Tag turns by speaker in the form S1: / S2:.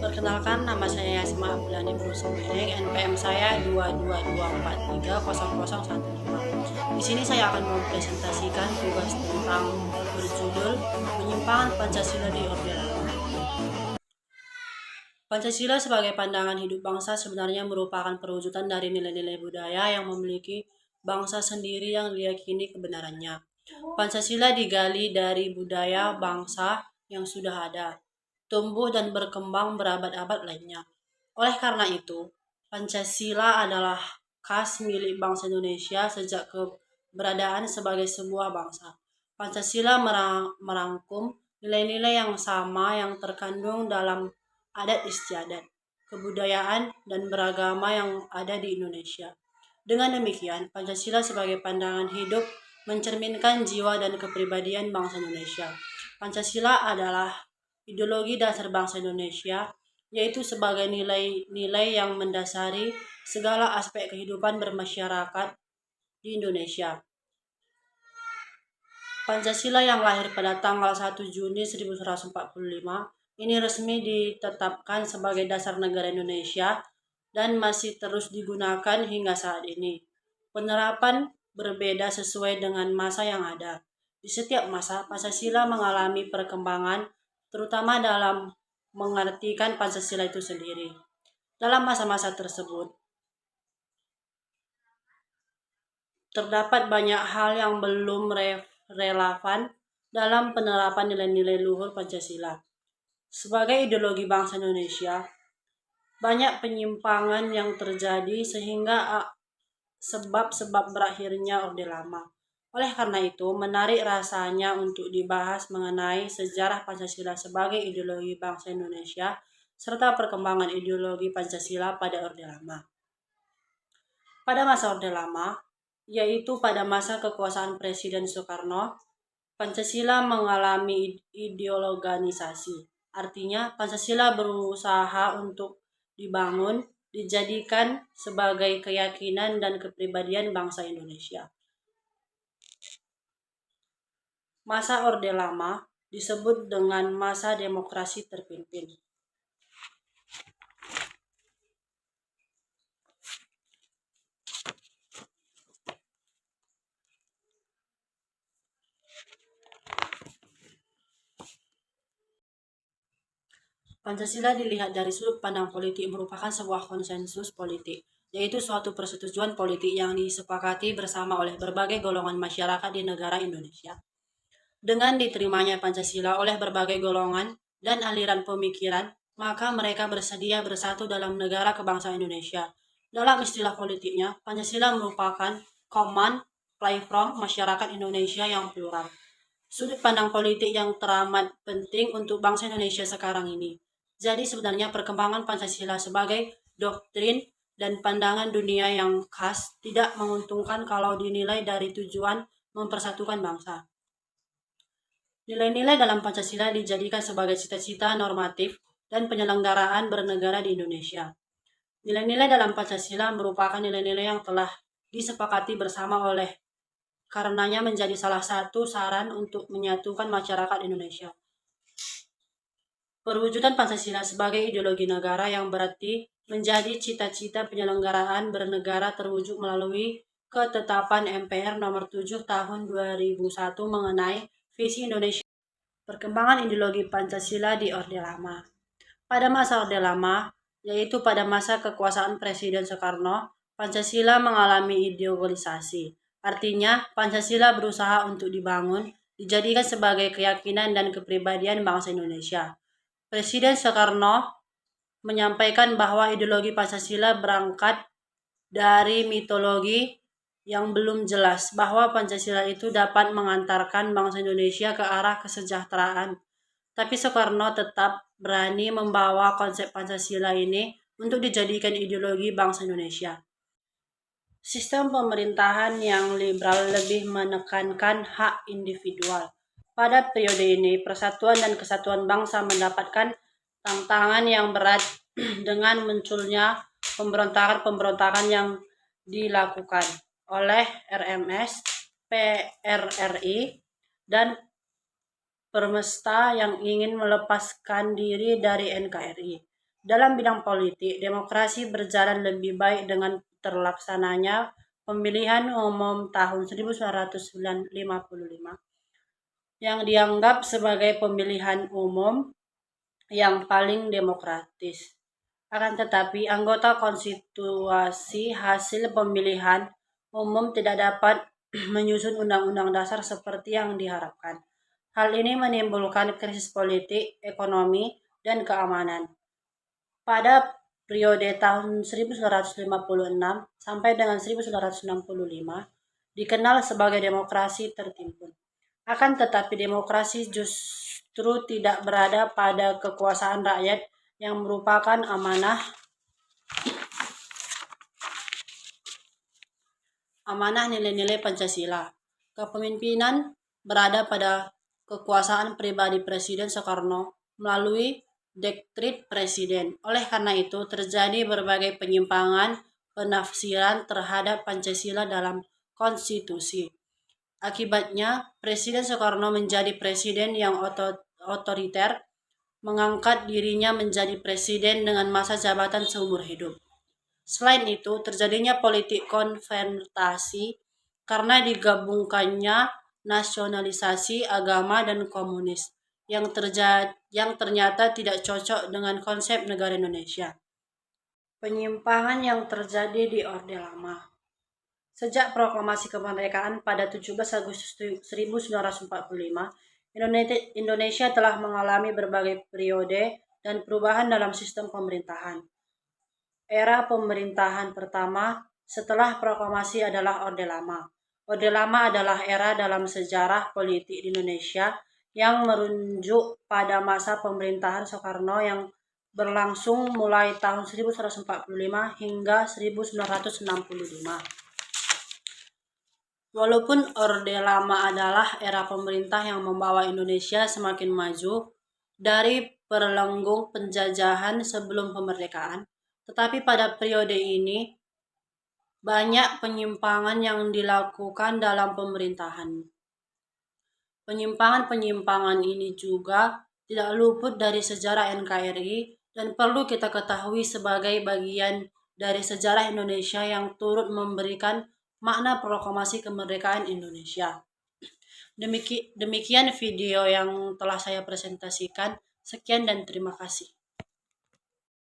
S1: Perkenalkan, nama saya Yasma Abdulani Brusumiring, NPM saya 222430015. Di sini saya akan mempresentasikan tugas tentang berjudul Penyimpangan Pancasila di Orde Lama. Pancasila sebagai pandangan hidup bangsa sebenarnya merupakan perwujudan dari nilai-nilai budaya yang memiliki bangsa sendiri yang diyakini kebenarannya. Pancasila digali dari budaya bangsa yang sudah ada, tumbuh dan berkembang berabad-abad lainnya. Oleh karena itu, Pancasila adalah khas milik bangsa Indonesia sejak keberadaan sebagai sebuah bangsa. Pancasila merangkum nilai-nilai yang sama yang terkandung dalam adat istiadat, kebudayaan, dan beragama yang ada di Indonesia. Dengan demikian, Pancasila sebagai pandangan hidup mencerminkan jiwa dan kepribadian bangsa Indonesia. Pancasila adalah ideologi dasar bangsa Indonesia, yaitu sebagai nilai-nilai yang mendasari segala aspek kehidupan bermasyarakat di Indonesia. Pancasila yang lahir pada tanggal 1 Juni 1945 ini resmi ditetapkan sebagai dasar negara Indonesia dan masih terus digunakan hingga saat ini. Penerapan berbeda sesuai dengan masa yang ada. Di setiap masa, Pancasila mengalami perkembangan, terutama dalam mengartikan Pancasila itu sendiri. Dalam masa-masa tersebut, terdapat banyak hal yang belum relevan dalam penerapan nilai-nilai luhur Pancasila. Sebagai ideologi bangsa Indonesia, banyak penyimpangan yang terjadi sehingga sebab-sebab berakhirnya Orde Lama. Oleh karena itu, menarik rasanya untuk dibahas mengenai sejarah Pancasila sebagai ideologi bangsa Indonesia serta perkembangan ideologi Pancasila pada Orde Lama. Pada masa Orde Lama, yaitu pada masa kekuasaan Presiden Soekarno, Pancasila mengalami ideologanisasi. Artinya, Pancasila berusaha untuk dibangun, dijadikan sebagai keyakinan dan kepribadian bangsa Indonesia. Masa Orde Lama disebut dengan masa demokrasi terpimpin. Pancasila dilihat dari sudut pandang politik merupakan sebuah konsensus politik, yaitu suatu persetujuan politik yang disepakati bersama oleh berbagai golongan masyarakat di negara Indonesia. Dengan diterimanya Pancasila oleh berbagai golongan dan aliran pemikiran, maka mereka bersedia bersatu dalam negara kebangsaan Indonesia. Dalam istilah politiknya, Pancasila merupakan common platform masyarakat Indonesia yang plural. Sudut pandang politik yang teramat penting untuk bangsa Indonesia sekarang ini. Jadi sebenarnya perkembangan Pancasila sebagai doktrin dan pandangan dunia yang khas tidak menguntungkan kalau dinilai dari tujuan mempersatukan bangsa. Nilai-nilai dalam Pancasila dijadikan sebagai cita-cita normatif dan penyelenggaraan bernegara di Indonesia. Nilai-nilai dalam Pancasila merupakan nilai-nilai yang telah disepakati bersama oleh karenanya menjadi salah satu saran untuk menyatukan masyarakat Indonesia. Perwujudan Pancasila sebagai ideologi negara yang berarti menjadi cita-cita penyelenggaraan bernegara terwujud melalui ketetapan MPR nomor 7 tahun 2001 mengenai visi Indonesia. Perkembangan ideologi Pancasila di Orde Lama. Pada masa Orde Lama, yaitu pada masa kekuasaan Presiden Soekarno, Pancasila mengalami ideologisasi. Artinya, Pancasila berusaha untuk dibangun, dijadikan sebagai keyakinan dan kepribadian bangsa Indonesia. Presiden Soekarno menyampaikan bahwa ideologi Pancasila berangkat dari mitologi yang belum jelas, bahwa Pancasila itu dapat mengantarkan bangsa Indonesia ke arah kesejahteraan. Tapi Soekarno tetap berani membawa konsep Pancasila ini untuk dijadikan ideologi bangsa Indonesia. Sistem pemerintahan yang liberal lebih menekankan hak individual. Pada periode ini, persatuan dan kesatuan bangsa mendapatkan tantangan yang berat dengan munculnya pemberontakan-pemberontakan yang dilakukan oleh RMS, PRRI, dan Permesta yang ingin melepaskan diri dari NKRI. Dalam bidang politik, demokrasi berjalan lebih baik dengan terlaksananya pemilihan umum tahun 1955 yang dianggap sebagai pemilihan umum yang paling demokratis. Akan tetapi, anggota konstitusi hasil pemilihan umum tidak dapat menyusun undang-undang dasar seperti yang diharapkan. Hal ini menimbulkan krisis politik, ekonomi, dan keamanan. Pada periode tahun 1956 sampai dengan 1965 dikenal sebagai demokrasi tertimpun. Akan tetapi demokrasi justru tidak berada pada kekuasaan rakyat yang merupakan amanah nilai-nilai Pancasila. Kepemimpinan berada pada kekuasaan pribadi Presiden Soekarno melalui dekret presiden. Oleh karena itu, terjadi berbagai penyimpangan penafsiran terhadap Pancasila dalam konstitusi. Akibatnya, Presiden Soekarno menjadi presiden yang otoriter, mengangkat dirinya menjadi presiden dengan masa jabatan seumur hidup. Selain itu, terjadinya politik konfrontasi karena digabungkannya nasionalisasi agama dan komunis yang ternyata tidak cocok dengan konsep negara Indonesia. Penyimpangan yang terjadi di Orde Lama. Sejak proklamasi kemerdekaan pada 17 Agustus 1945, Indonesia telah mengalami berbagai periode dan perubahan dalam sistem pemerintahan. Era pemerintahan pertama setelah proklamasi adalah Orde Lama. Orde Lama adalah era dalam sejarah politik di Indonesia yang merujuk pada masa pemerintahan Soekarno yang berlangsung mulai tahun 1945 hingga 1965. Walaupun Orde Lama adalah era pemerintah yang membawa Indonesia semakin maju dari perlenggung penjajahan sebelum kemerdekaan, tetapi pada periode ini banyak penyimpangan yang dilakukan dalam pemerintahan. Penyimpangan-penyimpangan ini juga tidak luput dari sejarah NKRI dan perlu kita ketahui sebagai bagian dari sejarah Indonesia yang turut memberikan makna proklamasi kemerdekaan Indonesia. Demikian video yang telah saya presentasikan. Sekian dan terima kasih.